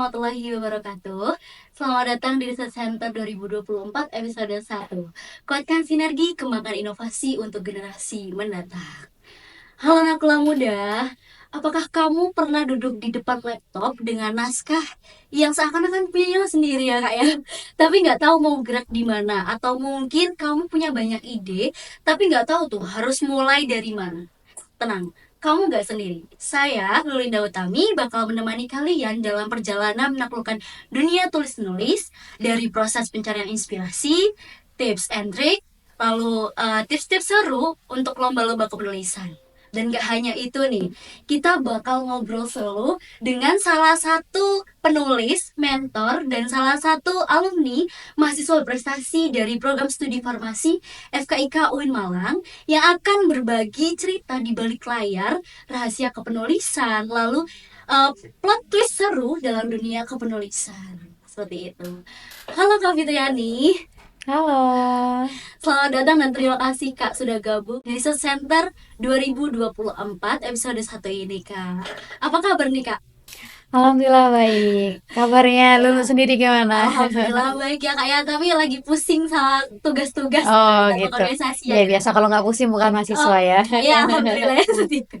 warahmatullahi wabarakatuh. Selamat datang di Research Center 2024 episode 1. Kuatkan sinergi, kembangkan inovasi untuk generasi mendatang. Halo anak muda, apakah kamu pernah duduk di depan laptop dengan naskah yang seakan-akan punya sendiri ya kak ya? Tapi nggak tahu mau gerak di mana, atau mungkin kamu punya banyak ide, tapi nggak tahu tuh harus mulai dari mana. Tenang, kamu nggak sendiri. Saya, Lulinda Utami, bakal menemani kalian dalam perjalanan menaklukkan dunia tulis-menulis dari proses pencarian inspirasi, tips and trick, lalu tips-tips seru untuk lomba-lomba kepenulisan. Dan gak hanya itu nih, kita bakal ngobrol seru dengan salah satu penulis, mentor, dan salah satu alumni mahasiswa berprestasi dari program studi farmasi FKIK UIN Malang yang akan berbagi cerita di balik layar, rahasia kepenulisan, lalu plot twist seru dalam dunia kepenulisan. Seperti itu. Halo Kak Fitriani. Halo, Selamat datang dan terima kasih Kak sudah gabung di Research Center 2024 episode 1 ini Kak. Apa kabar nih Kak? alhamdulillah baik. Kabarnya Lulu Ya, sendiri gimana? Alhamdulillah baik ya Kak ya, tapi lagi pusing sama tugas-tugas Oh dalam gitu. organisasi Ya ya Kak. biasa kalau nggak pusing bukan Oh, mahasiswa ya. ya Alhamdulillah ya seperti itu.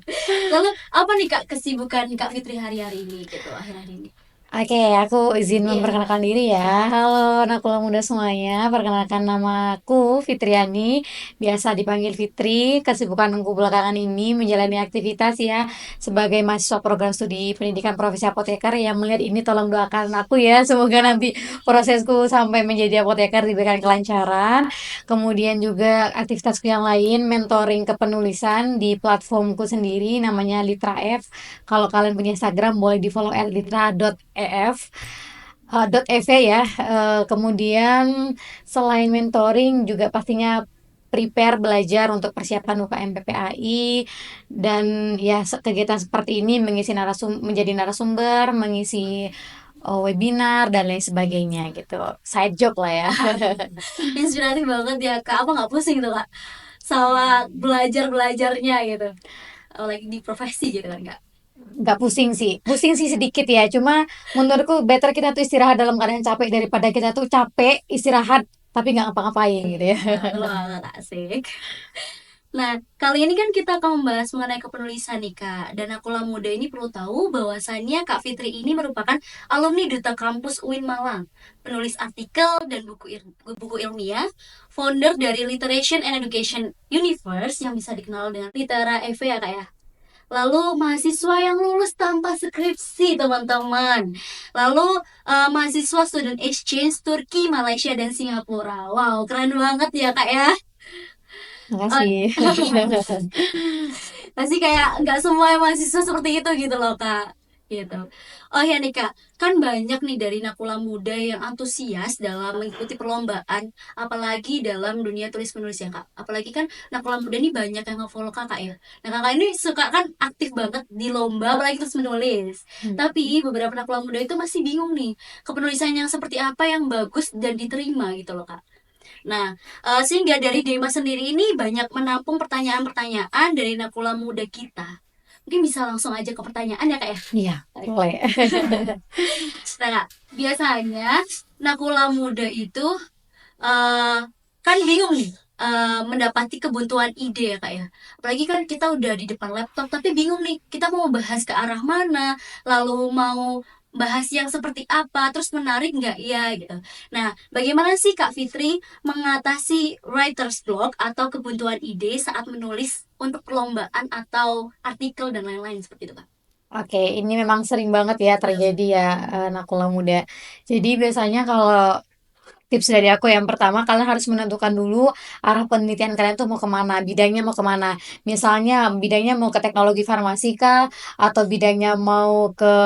Lalu apa nih Kak kesibukan Kak Fitri hari-hari ini gitu akhir-akhir ini? Oke, aku izin Iya. memperkenalkan diri ya. Halo, anak muda semuanya. Perkenalkan namaku Fitriani, biasa dipanggil Fitri. Kesibukanku belakangan ini menjalani aktivitas ya sebagai mahasiswa program studi pendidikan profesi apoteker. Yang melihat ini tolong doakan aku ya. Semoga nanti prosesku sampai menjadi apoteker diberikan kelancaran. Kemudian juga aktivitasku yang lain, mentoring kepenulisan di platformku sendiri namanya Litra F. Kalau kalian punya Instagram boleh di-follow @litra.ef .ev ya. Kemudian selain mentoring juga pastinya prepare belajar untuk persiapan UKM PPAI dan ya kegiatan seperti ini menjadi narasumber, mengisi webinar dan lain sebagainya gitu. Side job lah ya. Inspiratif banget ya Kak. Apa nggak pusing tuh Kak sama belajar-belajarnya gitu? Lagi di profesi gitu kan Kak. Nggak pusing sih sedikit ya, cuma menurutku better kita tuh istirahat dalam keadaan capek daripada kita tuh capek istirahat tapi nggak ngapa-ngapain gitu ya. Nah, betul banget asik. Nah, kali ini kan kita akan membahas mengenai kepenulisan nih Kak. Dan Akulah Muda ini perlu tahu bahwasannya Kak Fitri ini merupakan alumni Duta Kampus UIN Malang, penulis artikel dan buku ilmiah, founder dari Literation and Education Universe yang bisa dikenal dengan Litera EV ya Kak ya. Lalu mahasiswa yang lulus tanpa skripsi teman-teman. Lalu mahasiswa student exchange Turki, Malaysia, dan Singapura. Wow, keren banget ya Kak ya. Makasih. Pasti kayak nggak semua mahasiswa seperti itu gitu loh Kak. Gitu. Oh ya nih Kak, kan banyak nih dari nakula muda yang antusias dalam mengikuti perlombaan, apalagi dalam dunia tulis menulis ya Kak. Apalagi kan nakula muda ini banyak yang nge-follow Kakak ya. Nah Kakak ini suka kan aktif banget di lomba apalagi terus menulis. Tapi beberapa nakula muda itu masih bingung nih, kepenulisan yang seperti apa yang bagus dan diterima gitu loh Kak. Nah, sehingga dari Dema sendiri ini banyak menampung pertanyaan-pertanyaan dari nakula muda kita. Mungkin bisa langsung aja ke pertanyaan ya kak ya. Iya, boleh. Nah, Kak, biasanya nakula muda itu eh kan bingung nih mendapati kebuntuan ide ya kak ya. Apalagi kan kita udah di depan laptop tapi bingung nih kita mau bahas ke arah mana, lalu mau bahas yang seperti apa, terus menarik nggak ya gitu. Nah, bagaimana sih Kak Fitri mengatasi writer's block atau kebuntuan ide saat menulis untuk perlombaan atau artikel dan lain-lain seperti itu Kak? Oke, ini memang sering banget ya terjadi ya, nakula muda. Jadi biasanya kalau tips dari aku yang pertama, kalian harus menentukan dulu arah penelitian kalian tuh mau kemana, bidangnya mau kemana. Misalnya bidangnya mau ke teknologi farmasi kah, atau bidangnya mau ke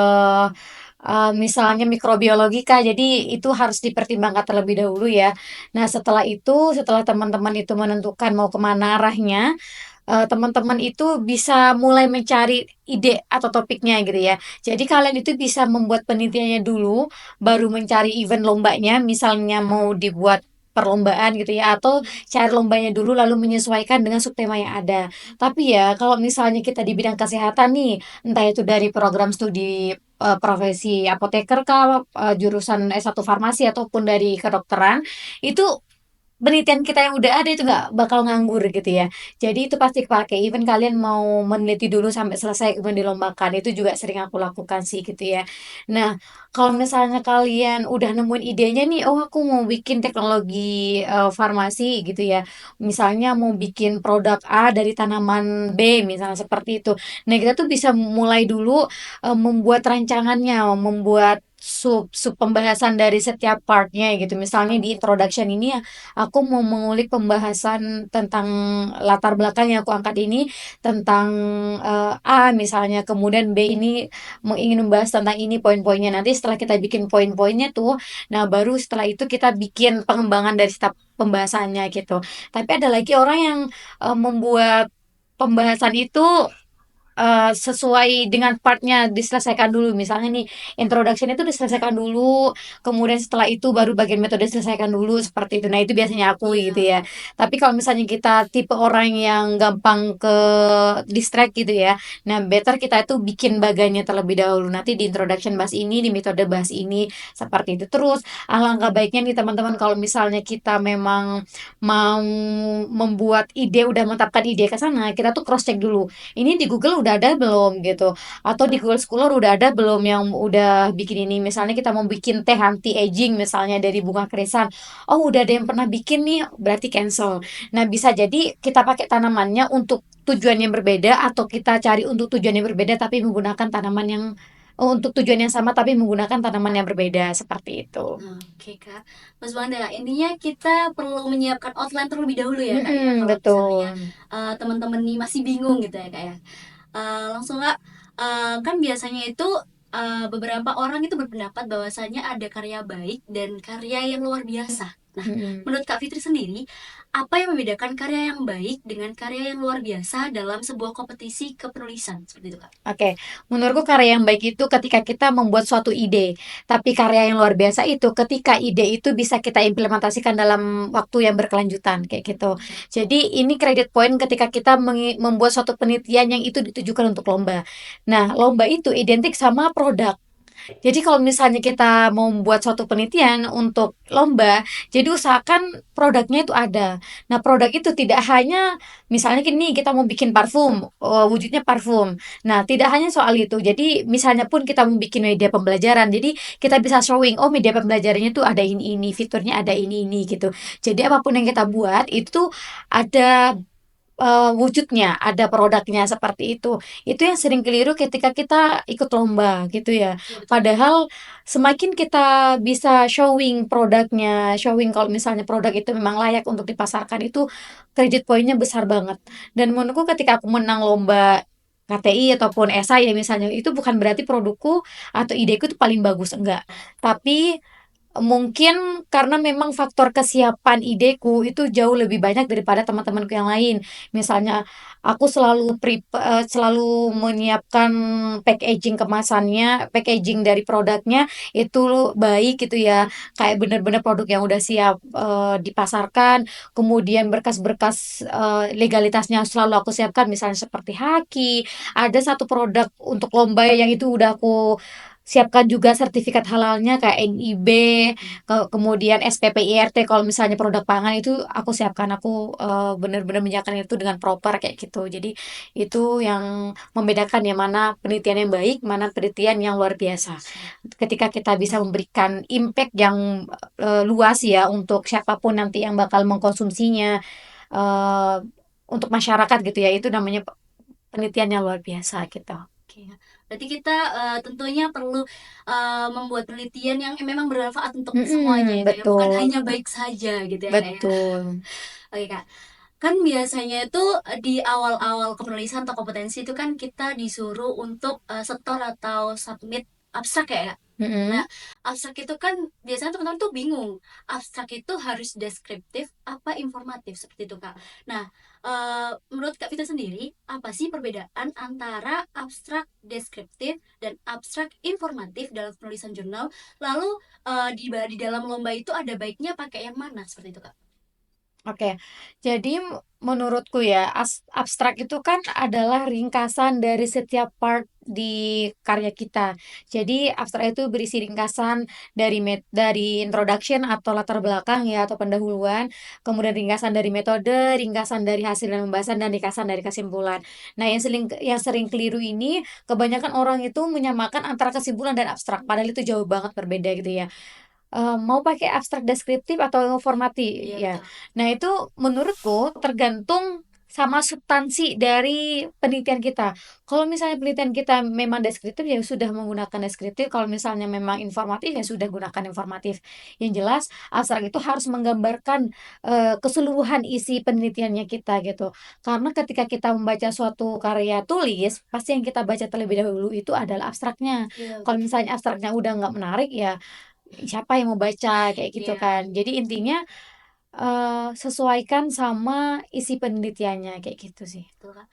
misalnya mikrobiologi kah. Jadi itu harus dipertimbangkan terlebih dahulu ya. Nah setelah itu, setelah teman-teman itu menentukan mau kemana arahnya, teman-teman itu bisa mulai mencari ide atau topiknya gitu ya. Jadi kalian itu bisa membuat penelitiannya dulu, baru mencari event lombanya, misalnya mau dibuat perlombaan gitu ya, atau cari lombanya dulu lalu menyesuaikan dengan subtema yang ada. Tapi ya kalau misalnya kita di bidang kesehatan nih, entah itu dari program studi profesi apoteker kah, jurusan S1 farmasi ataupun dari kedokteran, itu penelitian kita yang udah ada itu nggak bakal nganggur gitu ya. Jadi itu pasti kepakai, even kalian mau meneliti dulu sampai selesai kemudian dilombakan, itu juga sering aku lakukan sih gitu ya. Nah, kalau misalnya kalian udah nemuin idenya nih, "Oh aku mau bikin teknologi, farmasi," gitu ya. Misalnya mau bikin produk A dari tanaman B misalnya seperti itu. Nah kita tuh bisa mulai dulu, membuat rancangannya, membuat sub-sub pembahasan dari setiap part-nya gitu. Misalnya di introduction ini ya aku mau mengulik pembahasan tentang latar belakang yang aku angkat ini tentang A misalnya, kemudian B ini ingin membahas tentang ini poin-poinnya. Nanti setelah kita bikin poin-poinnya tuh, nah baru setelah itu kita bikin pengembangan dari setiap pembahasannya gitu. Tapi ada lagi orang yang membuat pembahasan itu sesuai dengan partnya diselesaikan dulu. Misalnya nih, introduction itu diselesaikan dulu, kemudian setelah itu baru bagian metode diselesaikan dulu, seperti itu. Nah, itu biasanya aku gitu Iya. ya. Tapi kalau misalnya kita tipe orang yang gampang ke distract gitu ya, nah better kita itu bikin bagannya terlebih dahulu. Nanti di introduction bahas ini, di metode bahas ini, seperti itu. Terus, alangkah baiknya nih teman-teman kalau misalnya kita memang mau membuat ide, udah menetapkan ide ke sana, kita tuh cross check dulu ini di Google udah ada belum gitu atau di Google Scholar udah ada belum yang udah bikin ini misalnya kita mau bikin teh anti aging misalnya dari bunga krisan oh udah ada yang pernah bikin nih berarti cancel. Nah bisa jadi kita pakai tanamannya untuk tujuan yang berbeda atau kita cari untuk tujuan yang berbeda tapi menggunakan tanaman yang untuk tujuan yang sama tapi menggunakan tanaman yang berbeda seperti itu. Oke Kak, Mas Wanda, intinya kita perlu menyiapkan outline terlebih dahulu ya Kak ya, kalau misalnya Betul. teman-teman nih masih bingung gitu ya Kak ya. Langsung Kak, kan biasanya itu beberapa orang itu berpendapat bahwasanya ada karya baik dan karya yang luar biasa. Nah, Mm-mm. menurut Kak Fitri sendiri, apa yang membedakan karya yang baik dengan karya yang luar biasa dalam sebuah kompetisi kepenulisan seperti itu Kak? Oke, menurutku karya yang baik itu ketika kita membuat suatu ide, tapi karya yang luar biasa itu ketika ide itu bisa kita implementasikan dalam waktu yang berkelanjutan, kayak gitu. Jadi ini credit point ketika kita membuat suatu penelitian yang itu ditujukan untuk lomba. Nah, lomba itu identik sama produk. Jadi kalau misalnya kita mau membuat suatu penelitian untuk lomba, jadi usahakan produknya itu ada. Nah, produk itu tidak hanya misalnya gini, kita mau bikin parfum, wujudnya parfum. Nah, tidak hanya soal itu. Jadi misalnya pun kita mau bikin media pembelajaran, jadi kita bisa showing, oh media pembelajarannya tuh ada ini, fiturnya ada ini gitu. Jadi apapun yang kita buat itu ada wujudnya, ada produknya seperti itu. Itu yang sering keliru ketika kita ikut lomba gitu ya. Iya betul. Padahal semakin kita bisa showing produknya, showing kalau misalnya produk itu memang layak untuk dipasarkan itu credit point-nya besar banget. Dan menurutku ketika aku menang lomba KTI ataupun esai ya misalnya, itu bukan berarti produkku atau ideku itu paling bagus, enggak. Tapi mungkin karena memang faktor kesiapan ideku itu jauh lebih banyak daripada teman-temanku yang lain. Misalnya aku selalu menyiapkan packaging kemasannya, packaging dari produknya itu baik gitu ya, kayak bener-bener produk yang udah siap, dipasarkan, kemudian berkas-berkas, legalitasnya selalu aku siapkan misalnya seperti haki, ada satu produk untuk lomba yang itu udah aku siapkan juga sertifikat halalnya kayak NIB, kemudian SPPIRT kalau misalnya produk pangan itu aku siapkan, aku benar-benar menyiapkan itu dengan proper kayak gitu. Jadi itu yang membedakan ya mana penelitian yang baik, mana penelitian yang luar biasa. Ketika kita bisa memberikan impact yang luas ya untuk siapapun nanti yang bakal mengkonsumsinya eh, untuk masyarakat gitu ya, itu namanya penelitian yang luar biasa gitu. Oke, berarti kita tentunya perlu membuat penelitian yang memang bermanfaat untuk semuanya ya Kak ya, bukan Betul, hanya baik saja gitu ya Kak ya. betul. Oke Kak, kan biasanya itu di awal-awal kepenulisan atau kompetensi itu kan kita disuruh untuk setor atau submit abstrak ya Kak. Nah, Mm-mm. abstrak itu kan biasanya teman-teman tuh bingung. Abstrak itu harus deskriptif apa informatif seperti itu, Kak. Nah, menurut Kak Vita sendiri, apa sih perbedaan antara abstrak deskriptif dan abstrak informatif dalam penulisan jurnal? Lalu di dalam lomba itu ada baiknya pakai yang mana seperti itu, Kak? Oke, jadi menurutku ya, abstrak itu kan adalah ringkasan dari setiap part di karya kita. Jadi abstrak itu berisi ringkasan dari introduction atau latar belakang ya atau pendahuluan, kemudian ringkasan dari metode, ringkasan dari hasil dan pembahasan dan ringkasan dari kesimpulan. Nah, yang sering keliru ini kebanyakan orang itu menyamakan antara kesimpulan dan abstrak, padahal itu jauh banget berbeda gitu ya. Mau pakai abstrak deskriptif atau informatif Iya ya. betul. Nah, itu menurutku tergantung sama substansi dari penelitian kita. Kalau misalnya penelitian kita memang deskriptif ya sudah menggunakan deskriptif, kalau misalnya memang informatif ya sudah gunakan informatif. Yang jelas abstrak itu harus menggambarkan keseluruhan isi penelitiannya kita gitu. Karena ketika kita membaca suatu karya tulis, pasti yang kita baca terlebih dahulu itu adalah abstraknya. Iya Kalau betul. misalnya abstraknya udah nggak menarik ya siapa yang mau baca kayak gitu Iya. kan. Jadi intinya sesuaikan sama isi penelitiannya kayak gitu sih. Betul, Kak.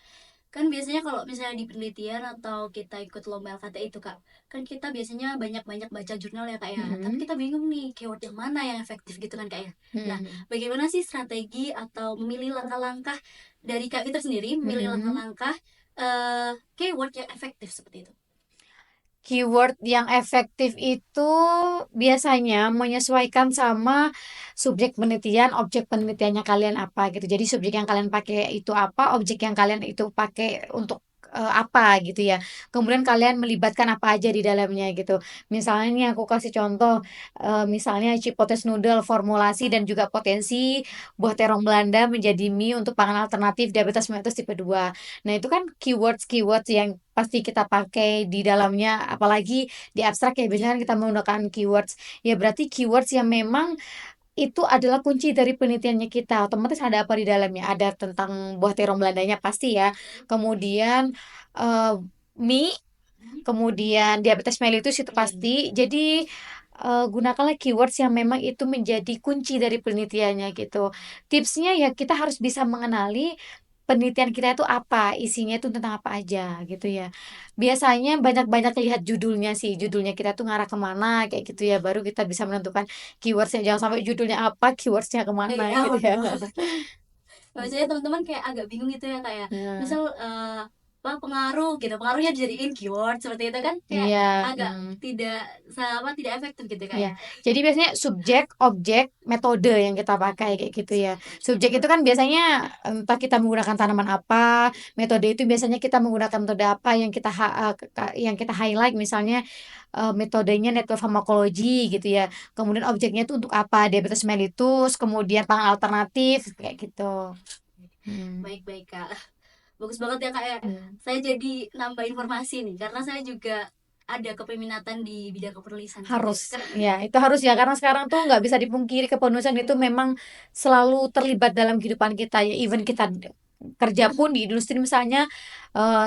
Kan biasanya kalau misalnya di penelitian atau kita ikut lomba LKTI itu, Kak, kan kita biasanya banyak-banyak baca jurnal ya, Kak, ya. Tapi Mhm, kita bingung nih keyword yang mana yang efektif gitu kan, Kak, ya. Nah, mhm, bagaimana sih strategi atau memilih langkah-langkah dari Kak Fitri sendiri, memilih mhm. langkah-langkah keyword yang efektif seperti itu? Keyword yang efektif itu biasanya menyesuaikan sama subjek penelitian, objek penelitiannya kalian apa gitu. Jadi subjek yang kalian pakai itu apa, objek yang kalian itu pakai untuk apa gitu ya. Kemudian kalian melibatkan apa aja di dalamnya gitu. Misalnya nih aku kasih contoh, misalnya Chipotle noodle formulasi dan juga potensi buah terong Belanda menjadi mie untuk pangan alternatif diabetes mellitus tipe 2. Nah, itu kan keywords-keywords yang pasti kita pakai di dalamnya, apalagi di abstrak ya biasanya kan kita menggunakan keywords. Ya berarti keywords yang memang itu adalah kunci dari penelitiannya kita. Otomatis ada apa di dalamnya? Ada tentang buah terong Belandanya pasti ya. Kemudian eh, mie, Mhm. kemudian diabetes mellitus itu Iya. pasti. Jadi gunakanlah keywords yang memang itu menjadi kunci dari penelitiannya gitu. Tipsnya ya kita harus bisa mengenali penelitian kita itu apa, isinya itu tentang apa aja gitu ya. Biasanya banyak-banyak lihat judulnya sih, judulnya kita tuh ngarah kemana kayak gitu ya, baru kita bisa menentukan keywordsnya. Jangan sampai judulnya apa, keywordsnya kemana Iya gitu ya. betul. Maksudnya teman-teman kayak agak bingung gitu ya, kayak Nah, misal apa pengaruh gitu, pengaruhnya dijadiin keyword seperti itu kan kayak iya, agak tidak tidak efektif gitu, Kak, iya. ya. Jadi biasanya subjek, objek, metode yang kita pakai kayak gitu ya. Subjek itu kan biasanya entah kita menggunakan tanaman apa, metode itu biasanya kita menggunakan metode apa yang yang kita highlight misalnya metodenya network farmakologi gitu ya. Kemudian objeknya itu untuk apa? Diabetes mellitus, kemudian pangan alternatif kayak gitu. Hmm. Baik baik, Kak. Bagus banget ya, Kak, ya. Hmm. Saya jadi nambah informasi nih karena saya juga ada kepeminatan di bidang kepenulisan seperti itu. Harus, ya itu harus ya karena sekarang tuh nggak bisa dipungkiri kepenulisan itu memang selalu terlibat dalam kehidupan kita ya even kita kerja pun di industri misalnya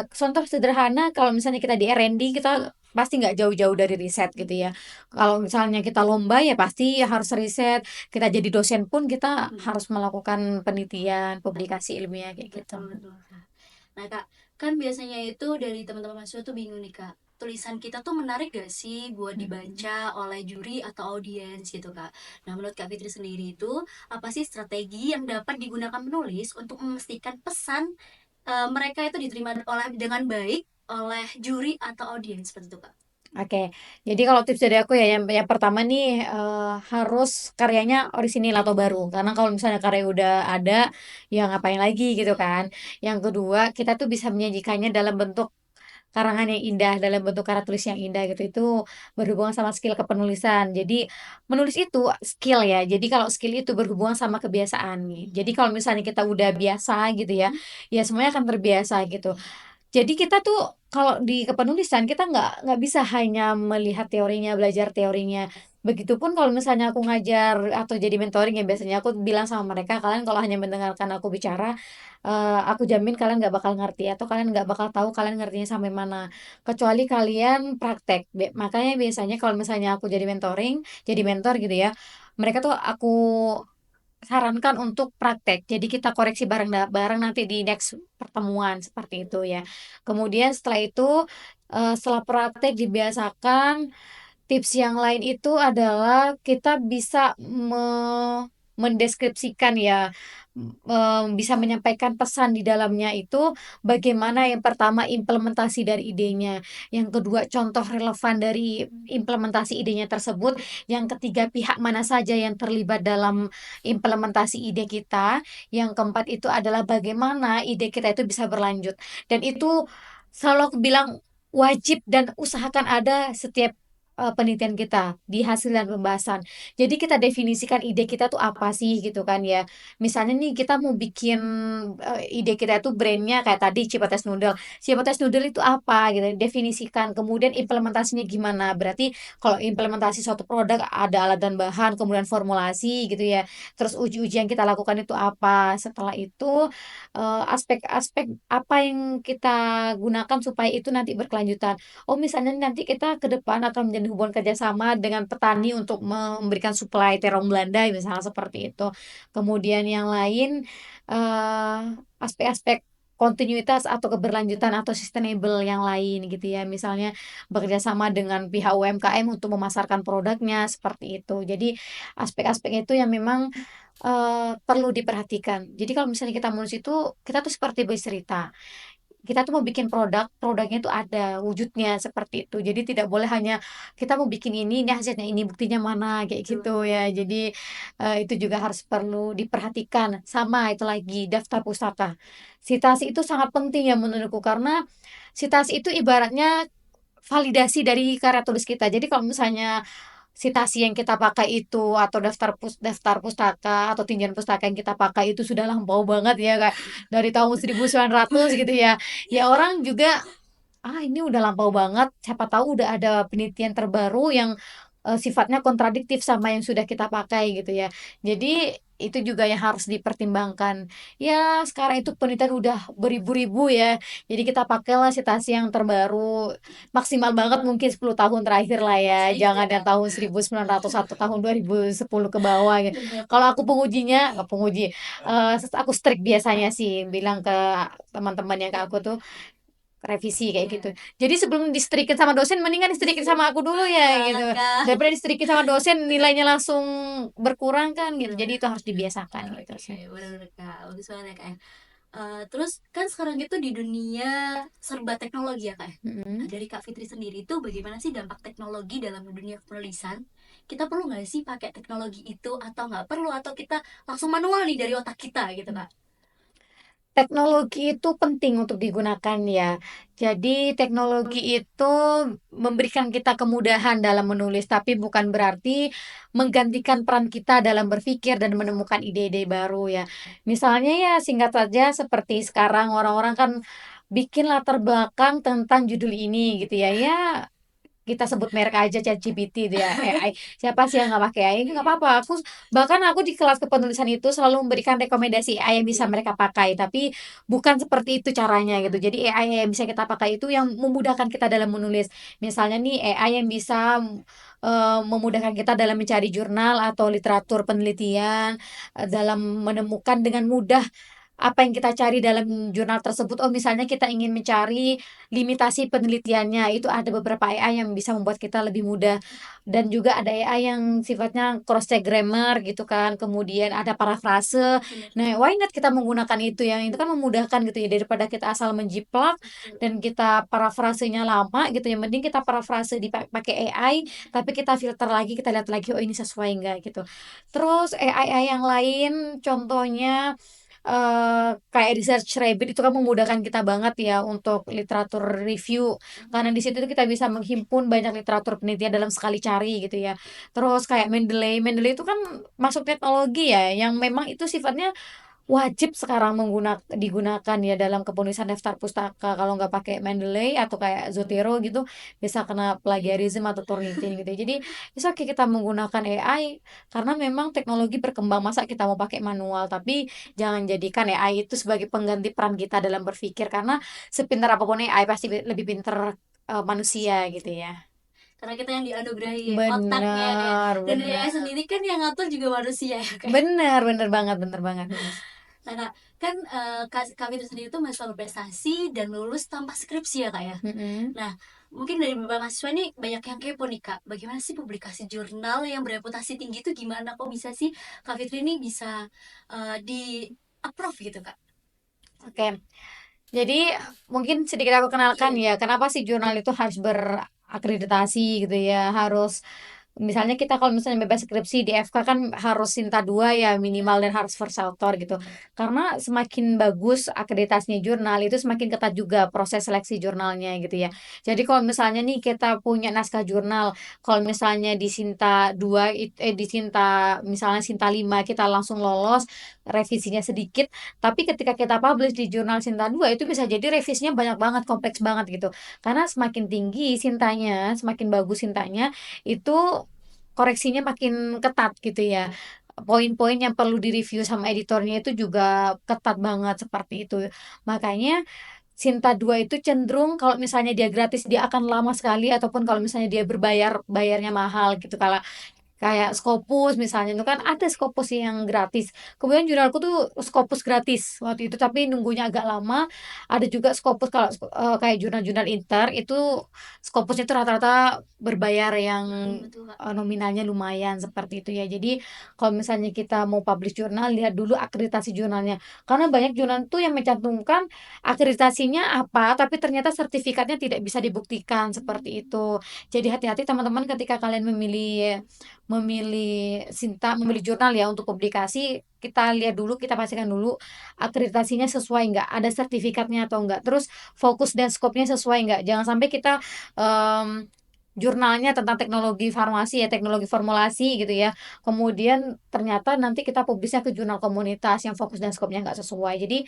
contoh sederhana kalau misalnya kita di R&D kita pasti nggak jauh-jauh dari riset gitu ya kalau misalnya kita lomba ya pasti harus riset kita jadi dosen pun kita Mhm. harus melakukan penelitian publikasi ilmiah kayak gitu. Betul betul, Kak. Nah, Kak, kan biasanya itu dari teman-teman mahasiswa tuh bingung nih, Kak. Tulisan kita tuh menarik gak sih buat Mm. dibaca oleh juri atau audiens gitu, Kak. Nah, menurut Kak Fitri sendiri itu apa sih strategi yang dapat digunakan penulis untuk memastikan pesan mereka itu diterima oleh dengan baik oleh juri atau audiens seperti itu, Kak? Oke, jadi kalau tips dari aku ya yang pertama nih harus karyanya orisinil atau baru karena kalau misalnya karya udah ada ya ngapain lagi gitu kan. Yang kedua kita tuh bisa menyajikannya dalam bentuk karangan yang indah, dalam bentuk karya tulis yang indah gitu itu berhubungan sama skill kepenulisan. Jadi menulis itu skill ya. Jadi kalau skill itu berhubungan sama kebiasaan nih. Jadi kalau misalnya kita udah biasa gitu ya, ya semuanya akan terbiasa gitu. Jadi kita tuh kalau di kepenulisan kita nggak bisa hanya melihat teorinya, belajar teorinya. Begitupun kalau misalnya aku ngajar atau jadi mentoring ya biasanya aku bilang sama mereka, kalian kalau hanya mendengarkan aku bicara, aku jamin kalian nggak bakal ngerti atau kalian nggak bakal tahu kalian ngertinya sampai mana. Kecuali kalian praktek. Makanya biasanya kalau misalnya aku jadi mentoring, jadi mentor gitu ya, mereka tuh aku sarankan untuk praktek. Jadi kita koreksi bareng nanti di next pertemuan seperti itu ya. Kemudian setelah itu setelah praktek dibiasakan tips yang lain itu adalah kita bisa mendeskripsikan ya, bisa menyampaikan pesan di dalamnya itu bagaimana yang pertama implementasi dari idenya, yang kedua contoh relevan dari implementasi idenya tersebut, yang ketiga pihak mana saja yang terlibat dalam implementasi ide kita, yang keempat itu adalah bagaimana ide kita itu bisa berlanjut. Dan itu selalu aku bilang wajib dan usahakan ada setiap penelitian kita di hasil dan pembahasan. Jadi kita definisikan ide kita tuh apa sih gitu kan ya. Misalnya nih kita mau bikin ide kita itu brandnya kayak tadi Cipates Noodle. Cipates Noodle itu apa gitu, definisikan. Kemudian implementasinya gimana. Berarti kalau implementasi suatu produk ada alat dan bahan, kemudian formulasi gitu ya. Terus uji-uji yang kita lakukan itu apa. Setelah itu aspek-aspek apa yang kita gunakan supaya itu nanti berkelanjutan. Oh, misalnya nanti kita ke depan akan menjalin hubungan kerjasama dengan petani untuk memberikan suplai terong Belanda, misalnya seperti itu. Kemudian yang lain eh, aspek-aspek kontinuitas atau keberlanjutan atau sustainable yang lain gitu ya. Misalnya bekerja sama dengan pihak UMKM untuk memasarkan produknya seperti itu. Jadi aspek-aspek itu yang memang perlu diperhatikan. Jadi kalau misalnya kita menulis itu, kita tuh seperti bercerita. Kita tuh mau bikin produk, produknya itu ada wujudnya seperti itu. Jadi tidak boleh hanya kita mau bikin ini hasilnya ini, buktinya mana kayak gitu ya. Jadi itu juga harus perlu diperhatikan. Sama itu lagi daftar pustaka. Sitasi itu sangat penting ya menurutku karena sitasi itu ibaratnya validasi dari karya tulis kita. Jadi kalau misalnya sitasi yang kita pakai itu atau daftar pustaka atau tinjauan pustaka yang kita pakai itu sudah lampau banget ya kayak dari tahun 1900 gitu ya. Ya orang juga ini udah lampau banget, siapa tahu udah ada penelitian terbaru yang sifatnya kontradiktif sama yang sudah kita pakai gitu ya. Jadi itu juga yang harus dipertimbangkan. Ya, sekarang itu penelitian udah beribu-ribu ya. Jadi kita pakailah sitasi yang terbaru. Maksimal banget mungkin 10 tahun terakhir lah ya. Jangan yang tahun 1900 atau tahun 2010 ke bawah ya. Kalau aku pengujinya, nggak penguji, aku strict biasanya sih bilang ke teman-teman yang ke aku tuh revisi kayak gitu. Jadi sebelum disetrikin sama dosen, mendingan disetrikin sama aku dulu ya gitu. Daripada disetrikin sama dosen nilainya langsung berkurang kan gitu. Jadi itu harus dibiasakan gitu sih. Benar-benar Kak, bagus banget ya Kak. Terus kan sekarang itu di dunia serba teknologi ya Kak. Nah, dari Kak Fitri sendiri itu bagaimana sih dampak teknologi dalam dunia penulisan? Kita perlu nggak sih pakai teknologi itu atau nggak perlu, atau kita langsung manual nih dari otak kita gitu Kak? Teknologi itu penting untuk digunakan ya. Jadi teknologi itu memberikan kita kemudahan dalam menulis, tapi bukan berarti menggantikan peran kita dalam berpikir dan menemukan ide-ide baru ya. Misalnya ya singkat saja seperti sekarang orang-orang kan bikin latar belakang tentang judul ini gitu ya. Ya kita sebut merek aja ChatGPT dia AI. Siapa sih yang nggak pakai AI? Nggak apa-apa. Bahkan aku di kelas kepenulisan itu selalu memberikan rekomendasi AI yang bisa mereka pakai, tapi bukan seperti itu caranya gitu. Jadi AI yang bisa kita pakai itu yang memudahkan kita dalam menulis. Misalnya nih AI yang bisa memudahkan kita dalam mencari jurnal atau literatur penelitian, dalam menemukan dengan mudah apa yang kita cari dalam jurnal tersebut. Oh, misalnya kita ingin mencari limitasi penelitiannya, itu ada beberapa AI yang bisa membuat kita lebih mudah. Dan juga ada AI yang sifatnya cross check grammar gitu kan. Kemudian ada parafrase. Nah, why not kita menggunakan itu, yang itu kan memudahkan gitu ya, daripada kita asal menjiplak dan kita parafrasenya lama gitu ya. Mending kita parafrase dipakai AI, tapi kita filter lagi, kita lihat lagi oh ini sesuai enggak gitu. Terus AI yang lain contohnya kayak Research Rabbit itu kan memudahkan kita banget ya untuk literatur review, karena di situ tuh kita bisa menghimpun banyak literatur penelitian dalam sekali cari gitu ya. Terus kayak Mendeley itu kan masuk teknologi ya yang memang itu sifatnya wajib sekarang digunakan ya dalam kepenulisan daftar pustaka. Kalau nggak pakai Mendeley atau kayak Zotero gitu bisa kena plagiarism atau Turnitin gitu. Jadi bisa kita menggunakan AI karena memang teknologi berkembang, masa kita mau pakai manual. Tapi jangan jadikan AI itu sebagai pengganti peran kita dalam berpikir, karena sepintar apapun AI pasti lebih pintar manusia gitu ya. Karena kita yang dianugerahi otaknya ya, Benar, dan dari AI benar. sendiri kan yang ngatur juga manusia ya Kak. Benar, benar banget, benar banget. Nah Kak, kan Kak Fitri sendiri itu mahasiswa berprestasi dan lulus tanpa skripsi ya Kak ya. Mm-mm. Nah, mungkin dari beberapa mahasiswa nih banyak yang kepo nih Kak, bagaimana sih publikasi jurnal yang bereputasi tinggi itu gimana? Kok bisa sih Kak Fitri ini bisa di approve gitu Kak? Oke, jadi mungkin sedikit aku kenalkan Iya. ya, kenapa sih jurnal itu harus berakreditasi gitu ya, harus misalnya kita kalau misalnya bebas skripsi di FK kan harus Sinta 2 ya minimal dan harus first author gitu. Karena semakin bagus akreditasinya jurnal itu semakin ketat juga proses seleksi jurnalnya gitu ya. Jadi kalau misalnya nih kita punya naskah jurnal, kalau misalnya di Sinta 2 di Sinta misalnya Sinta 5 kita langsung lolos, revisinya sedikit, tapi ketika kita publish di jurnal Sinta 2 itu bisa jadi revisinya banyak banget, kompleks banget gitu. Karena semakin tinggi Sintanya, semakin bagus Sintanya, itu koreksinya makin ketat gitu ya. Poin-poin yang perlu direview sama editornya itu juga ketat banget seperti itu. Makanya Sinta 2 itu cenderung kalau misalnya dia gratis dia akan lama sekali ataupun kalau misalnya dia berbayar bayarnya mahal gitu. Kalau kayak Scopus misalnya itu kan ada Scopus yang gratis. Kemudian jurnalku tuh Scopus gratis waktu itu tapi nunggunya agak lama. Ada juga Scopus kalau kayak jurnal-jurnal inter itu Scopusnya itu rata-rata berbayar yang Betul Kak. nominalnya lumayan seperti itu ya. Jadi kalau misalnya kita mau publish jurnal lihat dulu akreditasi jurnalnya. Karena banyak jurnal tuh yang mencantumkan akreditasinya apa tapi ternyata sertifikatnya tidak bisa dibuktikan seperti itu. Jadi hati-hati teman-teman ketika kalian memilih memilih memilih jurnal ya untuk publikasi, kita lihat dulu, kita pastikan dulu akreditasinya sesuai nggak, ada sertifikatnya atau enggak, terus fokus dan skopnya sesuai nggak. Jangan sampai kita jurnalnya tentang teknologi farmasi ya, teknologi formulasi gitu ya. Kemudian ternyata nanti kita publisnya ke jurnal komunitas yang fokus dan skopnya nggak sesuai. Jadi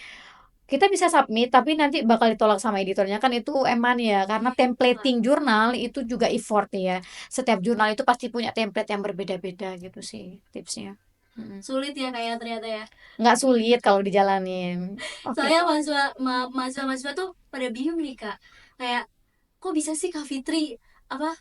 kita bisa submit tapi nanti bakal ditolak sama editornya kan itu eman ya karena Iya betul Kak. templating jurnal itu juga effort ya. Setiap jurnal itu pasti punya template yang berbeda-beda gitu sih tipsnya. Mm. Sulit ya kayak ternyata ya. Nggak sulit kalau dijalanin. Oke. Soalnya mahasiswa tuh pada bingung nih Kak. Kayak kok bisa sih Kak Fitri apa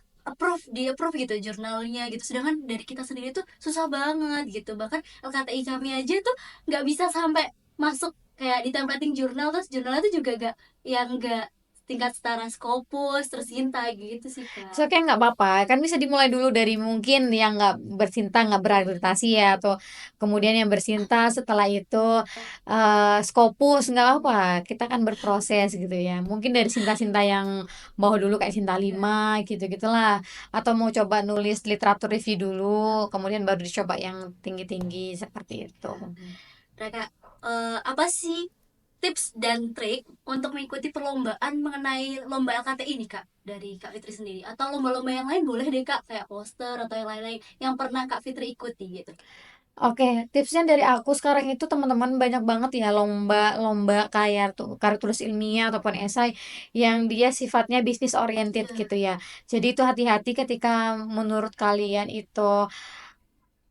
di approve gitu jurnalnya gitu, sedangkan dari kita sendiri tuh susah banget gitu, bahkan LKTI kami aja tuh nggak bisa sampai masuk kayak di templating jurnal, terus jurnalnya tuh juga gak yang nggak tingkat setara Scopus terus Sinta gitu sih So, Kak. kayak nggak apa-apa, kan bisa dimulai dulu dari mungkin yang nggak bersinta, nggak berakreditasi ya, atau kemudian yang bersinta setelah itu Scopus, nggak apa-apa, kita kan berproses gitu ya. Mungkin dari Sinta-Sinta yang bawah dulu kayak Sinta 5 gitu-gitulah, atau mau coba nulis literatur review dulu, kemudian baru dicoba yang tinggi-tinggi seperti itu. Nah Kak, apa sih tips dan trik untuk mengikuti perlombaan mengenai lomba LKTI ini Kak dari Kak Fitri sendiri, atau lomba-lomba yang lain boleh deh Kak, kayak poster atau yang lain-lain yang pernah Kak Fitri ikuti gitu. Oke, tipsnya dari aku sekarang itu teman-teman banyak banget ya lomba-lomba kayak tuh karya tulis ilmiah ataupun esai yang dia sifatnya bisnis oriented Iya. gitu ya. Jadi itu hati-hati ketika menurut kalian itu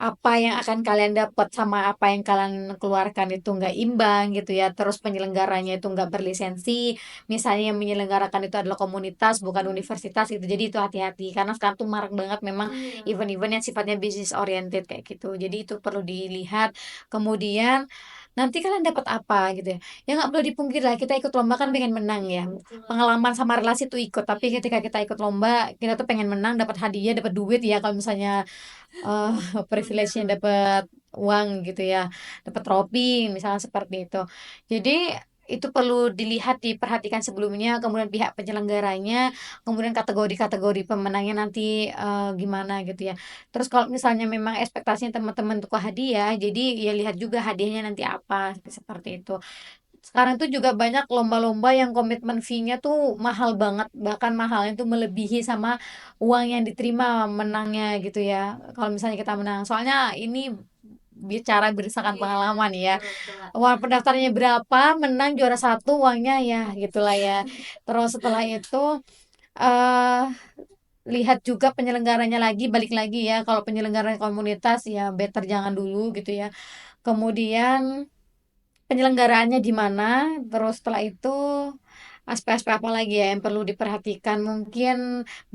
apa yang akan kalian dapat sama apa yang kalian keluarkan itu nggak imbang gitu ya. Terus penyelenggaranya itu nggak berlisensi. Misalnya yang menyelenggarakan itu adalah komunitas bukan universitas gitu. Jadi itu hati-hati karena sekarang tuh marak banget memang Iya. event-event yang sifatnya bisnis oriented kayak gitu. Jadi itu perlu dilihat. Kemudian nanti kalian dapat apa gitu ya. Ya nggak boleh dipungkiri lah kita ikut lomba kan pengen menang ya. Betul. Pengalaman sama relasi tuh ikut. Tapi ketika kita ikut lomba kita tuh pengen menang dapat hadiah dapat duit ya kalau misalnya eh privilege-nya Benar. dapat uang gitu ya, dapat trofi misalnya seperti itu. Jadi itu perlu dilihat, diperhatikan sebelumnya, kemudian pihak penyelenggaranya, kemudian kategori-kategori pemenangnya nanti gimana gitu ya. Terus kalau misalnya memang ekspektasinya teman-teman untuk hadiah, jadi ya lihat juga hadiahnya nanti apa seperti itu. Sekarang tuh juga banyak lomba-lomba yang komitmen fee-nya tuh mahal banget, bahkan mahalnya tuh melebihi sama uang yang diterima menangnya gitu ya. Kalau misalnya kita menang. Soalnya ini bicara berdasarkan Iya. pengalaman ya. Betul betul Kak. Uang pendaftarnya berapa, menang juara satu, uangnya ya gitulah ya. Terus setelah itu eh lihat juga penyelenggaranya lagi, balik lagi ya. Kalau penyelenggara komunitas ya better jangan dulu gitu ya. Kemudian penyelenggaraannya di mana, terus setelah itu aspek-aspek apa lagi ya yang perlu diperhatikan? Mungkin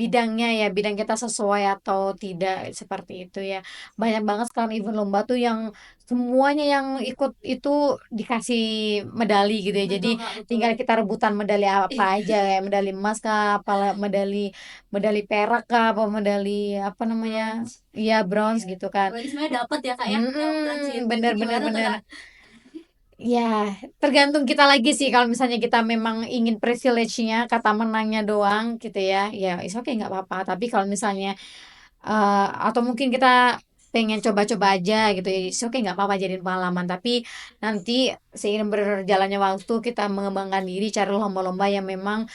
bidangnya ya, bidang kita sesuai atau tidak seperti itu ya. Banyak banget sekarang event lomba tuh yang semuanya yang ikut itu dikasih medali gitu ya. Jadi Betul Kak, betul. tinggal kita rebutan medali apa aja ya, medali emas kah, apa medali medali perak kah, apa medali apa namanya? Bronze. Iya, bronze gitu kan. Berarti sebenarnya dapat ya Kak ya yang bronze Mhm, itu bener bener gimana tuh bener. Kak? Ya, tergantung kita lagi sih kalau misalnya kita memang ingin privilege-nya, kata menangnya doang gitu ya, ya it's okay nggak apa-apa. Tapi kalau misalnya, atau mungkin kita pengen coba-coba aja gitu ya, it's okay nggak apa-apa jadiin pengalaman. Tapi nanti seiring berjalannya waktu kita mengembangkan diri, cari lomba-lomba yang memang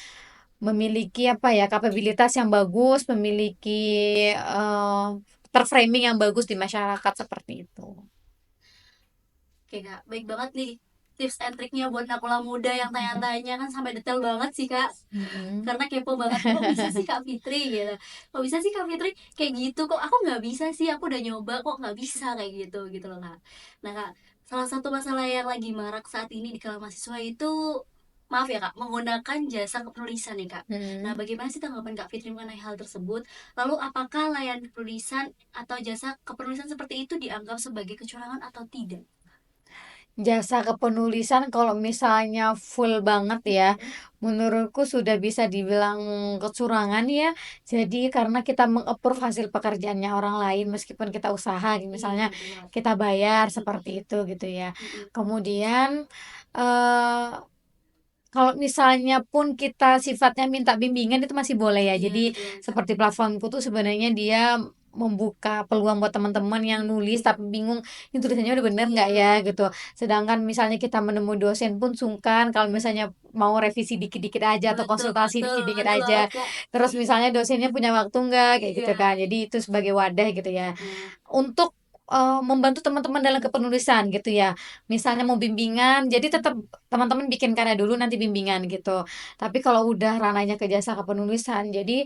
memiliki apa ya, kapabilitas yang bagus, memiliki, ter-framing yang bagus di masyarakat, seperti itu. Oke Kak, baik banget nih tips and triknya buat nakula muda yang tanya-tanya kan sampai detail banget sih Kak. Mhm. Karena kepo banget, kok bisa sih Kak Fitri gitu. Kok bisa sih Kak Fitri kayak gitu, kok aku nggak bisa sih, aku udah nyoba kok nggak bisa kayak gitu gitu loh Kak. Nah Kak, salah satu masalah yang lagi marak saat ini di kalangan mahasiswa itu, maaf ya Kak, menggunakan jasa kepenulisan nih Kak. Nah, Mhm. bagaimana sih tanggapan Kak Fitri mengenai hal tersebut? Lalu apakah layanan penulisan atau jasa kepenulisan seperti itu dianggap sebagai kecurangan atau tidak? Jasa kepenulisan kalau misalnya full banget ya, Hmm. menurutku sudah bisa dibilang kecurangan ya. Jadi karena kita meng-approve hasil pekerjaannya orang lain meskipun kita usaha, Iya, misalnya betul banget. kita bayar seperti itu gitu ya. Mm-mm. Kemudian eh kalau misalnya pun kita sifatnya minta bimbingan itu masih boleh ya. Iya, Jadi betul banget Kak. seperti platformku tuh sebenarnya dia membuka peluang buat teman-teman yang nulis tapi bingung ini tulisannya udah bener Iya, nggak ya gitu. Sedangkan misalnya kita menemui dosen pun sungkan kalau misalnya mau revisi dikit-dikit aja atau betul konsultasi betul dikit-dikit betul aja. banget Kak. Terus misalnya dosennya punya waktu nggak kayak gitu Iya. kan. Jadi itu sebagai wadah gitu ya. Nah, Untuk membantu teman-teman dalam kepenulisan gitu ya. Misalnya mau bimbingan, jadi tetap teman-teman bikin karya dulu nanti bimbingan gitu. Tapi kalau udah ranahnya ke jasa kepenulisan, jadi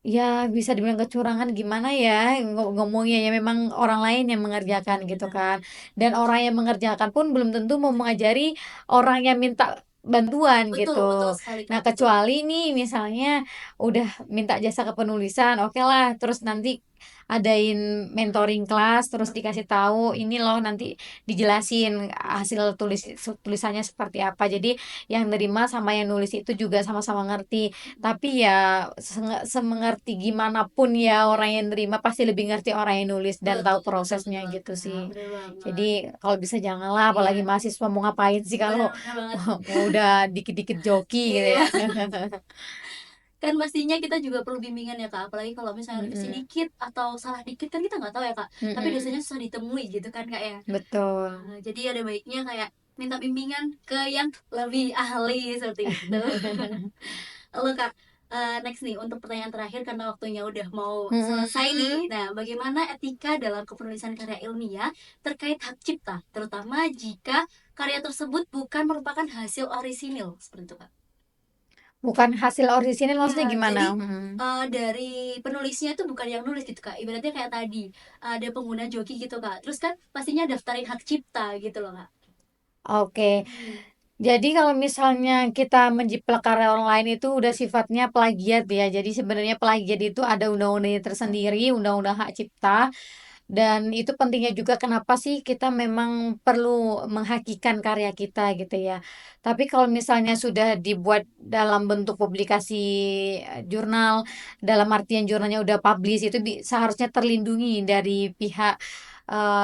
ya bisa dibilang kecurangan gimana ya ngomongnya ya memang orang lain yang mengerjakan gitu benar kan. banget. Dan orang yang mengerjakan pun belum tentu mau mengajari orang yang minta bantuan Betul betul gitu. sekali Nah, Kak, betul. kecuali nih misalnya udah minta jasa kepenulisan, oke lah, terus nanti adain mentoring kelas, terus dikasih tahu ini loh nanti dijelasin hasil tulisannya seperti apa. Jadi yang nerima sama yang nulis itu juga sama-sama ngerti. Tapi ya semengerti gimana pun ya orang yang nerima pasti lebih ngerti orang yang nulis dan tahu Betul betul betul prosesnya banget gitu Kak, sih. bener banget. Jadi kalau bisa janganlah apalagi Iya, mahasiswa mau ngapain sih kalau bener bener banget. mau udah dikit-dikit joki gitu ya. Iya. Kan pastinya kita juga perlu bimbingan ya Kak, apalagi kalau misalnya revisi Mm-mm. dikit atau salah dikit kan kita nggak tahu ya Kak, tapi Mm-mm. dosanya susah ditemui gitu kan Kak ya. Betul. Jadi ada baiknya kayak minta bimbingan ke yang lebih ahli seperti itu. Lalu Kak, next nih untuk pertanyaan terakhir karena waktunya udah mau selesai nih. Mm-mm. Nah, bagaimana etika dalam kepenulisan karya ilmiah terkait hak cipta, terutama jika karya tersebut bukan merupakan hasil orisinil seperti itu Kak? Bukan hasil orisinil Ya, maksudnya gimana? jadi Hmm. dari penulisnya itu bukan yang nulis gitu Kak. Ibaratnya kayak tadi ada pengguna joki gitu Kak. Terus kan pastinya daftarin hak cipta gitu loh Kak. Oke. Hmm, Jadi kalau misalnya kita menjiplak karya orang lain itu udah sifatnya plagiat ya. Jadi sebenarnya plagiat itu ada undang-undangnya tersendiri, undang-undang hak cipta. Dan itu pentingnya juga kenapa sih kita memang perlu menghakikan karya kita gitu ya. Tapi kalau misalnya sudah dibuat dalam bentuk publikasi jurnal, dalam artian jurnalnya udah publish itu seharusnya terlindungi dari pihak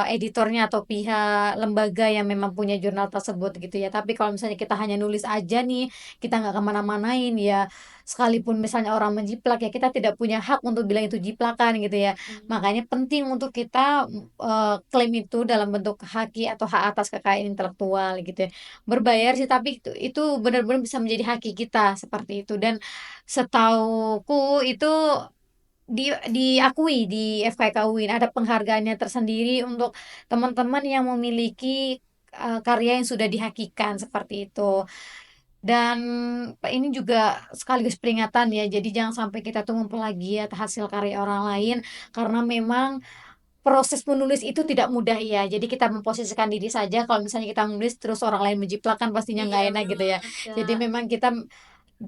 editornya atau pihak lembaga yang memang punya jurnal tersebut gitu ya. Tapi kalau misalnya kita hanya nulis aja nih, kita nggak kemana-manain ya, sekalipun misalnya orang menjiplak ya kita tidak punya hak untuk bilang itu jiplakan gitu ya. hmm, Makanya penting untuk kita klaim itu dalam bentuk haki atau hak atas kekayaan intelektual gitu ya. Berbayar sih tapi itu benar-benar bisa menjadi haki kita seperti itu dan setauku itu diakui di FKIK UIN ada penghargaannya tersendiri untuk teman-teman yang memiliki karya yang sudah dihakikan seperti itu. Dan ini juga sekaligus peringatan ya, jadi jangan sampai kita tuh memplagiat hasil karya orang lain karena memang proses menulis itu tidak mudah ya. Jadi kita memposisikan diri saja kalau misalnya kita menulis terus orang lain menjiplak kan pastinya iya nggak enak bener gitu ya. banget Jadi Kak. memang kita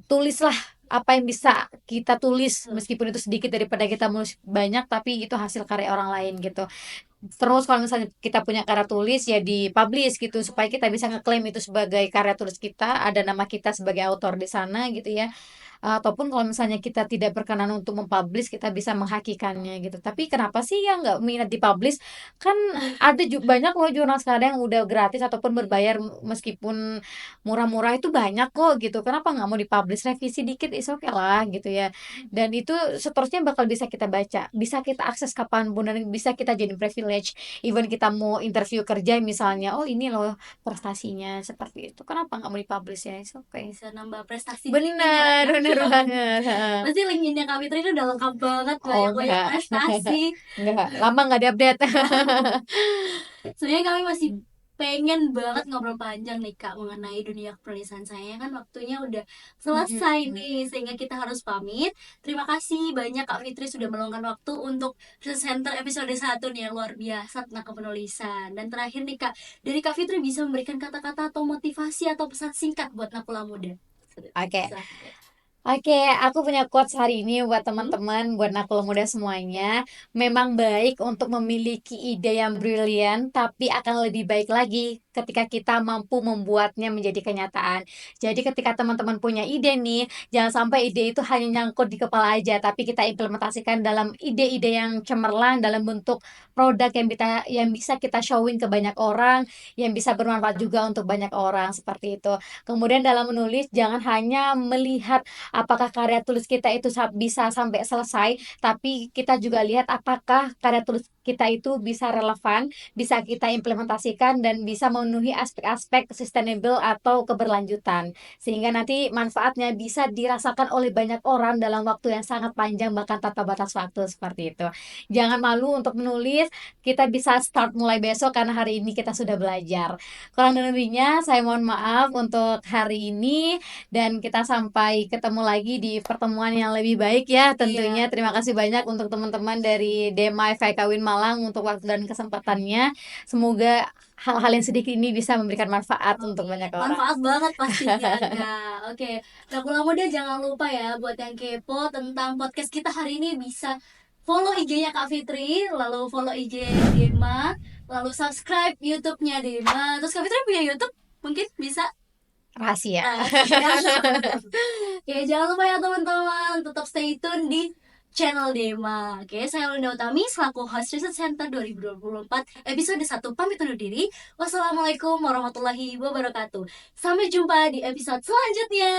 tulislah apa yang bisa kita tulis, meskipun itu sedikit daripada kita menulis banyak, tapi itu hasil karya orang lain gitu. Terus kalau misalnya kita punya karya tulis ya di-publish gitu, supaya kita bisa ngeklaim itu sebagai karya tulis kita, ada nama kita sebagai autor di sana gitu ya. Ataupun kalau misalnya kita tidak berkenan untuk mempublish, kita bisa menghakikannya gitu. Tapi kenapa sih yang nggak minat dipublish? Kan ada banyak loh jurnal sekarang yang udah gratis ataupun berbayar, meskipun murah-murah itu banyak kok gitu. Kenapa nggak mau dipublish? Revisi dikit is okay lah gitu ya. Dan itu seterusnya bakal bisa kita baca, bisa kita akses kapanpun, dan bisa kita jadi privilege. Even kita mau interview kerja misalnya, oh ini loh prestasinya seperti itu. Kenapa nggak mau dipublish ya? Is okay. Bisa nambah prestasi di LinkedIn ya Kak Bener, ya. bener banget, heeh. Pasti LinkedIn-nya Kak Fitri itu udah lengkap banget, Oh banyak-banyak enggak, prestasi. enggak, lama nggak diupdate. Sebenarnya kami masih pengen banget ngobrol panjang nih Kak mengenai dunia penulisan saya, kan waktunya udah selesai nih sehingga kita harus pamit. Terima kasih banyak Kak Fitri sudah meluangkan waktu untuk Research Center episode 1 nih yang luar biasa tentang kepenulisan. Dan terakhir nih Kak, dari Kak Fitri bisa memberikan kata-kata atau motivasi atau pesan singkat buat nakula muda. Oke. Bisa. Oke, aku punya quotes hari ini buat Hmm? teman-teman, buat nakula muda semuanya. Memang baik untuk memiliki ide yang brilian, tapi akan lebih baik lagi ketika kita mampu membuatnya menjadi kenyataan. Jadi ketika teman-teman punya ide nih, jangan sampai ide itu hanya nyangkut di kepala aja, tapi kita implementasikan dalam ide-ide yang cemerlang dalam bentuk produk yang bisa kita showing ke banyak orang, yang bisa bermanfaat juga untuk banyak orang, seperti itu. Kemudian dalam menulis, jangan hanya melihat apakah karya tulis kita itu bisa sampai selesai, tapi kita juga lihat apakah karya tulis kita itu bisa relevan, bisa kita implementasikan, dan bisa memenuhi aspek-aspek sustainable atau keberlanjutan. Sehingga nanti manfaatnya bisa dirasakan oleh banyak orang dalam waktu yang sangat panjang, bahkan tanpa batas waktu, seperti itu. Jangan malu untuk menulis, kita bisa start mulai besok karena hari ini kita sudah belajar. Kurang dan lebihnya saya mohon maaf untuk hari ini, dan kita sampai ketemu lagi di pertemuan yang lebih baik ya Iya. tentunya. Terima kasih banyak untuk teman-teman dari DEMA FIK Win Malang untuk waktu dan kesempatannya. Semoga hal-hal yang sedikit ini bisa memberikan manfaat untuk banyak orang. Manfaat banget pastinya Kak. Oke, nakula muda jangan lupa ya buat yang kepo tentang podcast kita hari ini bisa follow IG-nya Kak Fitri, lalu follow IG Dema, lalu subscribe YouTube-nya Dema. Terus Kak Fitri punya YouTube? Mungkin bisa. Rahasia. Oke, jangan lupa ya teman-teman, tetap stay tune di channel Dema. Oke, saya Linda Utami selaku host Research Center 2024 episode 1 pamit undur diri. Wassalamualaikum warahmatullahi wabarakatuh. Sampai jumpa di episode selanjutnya.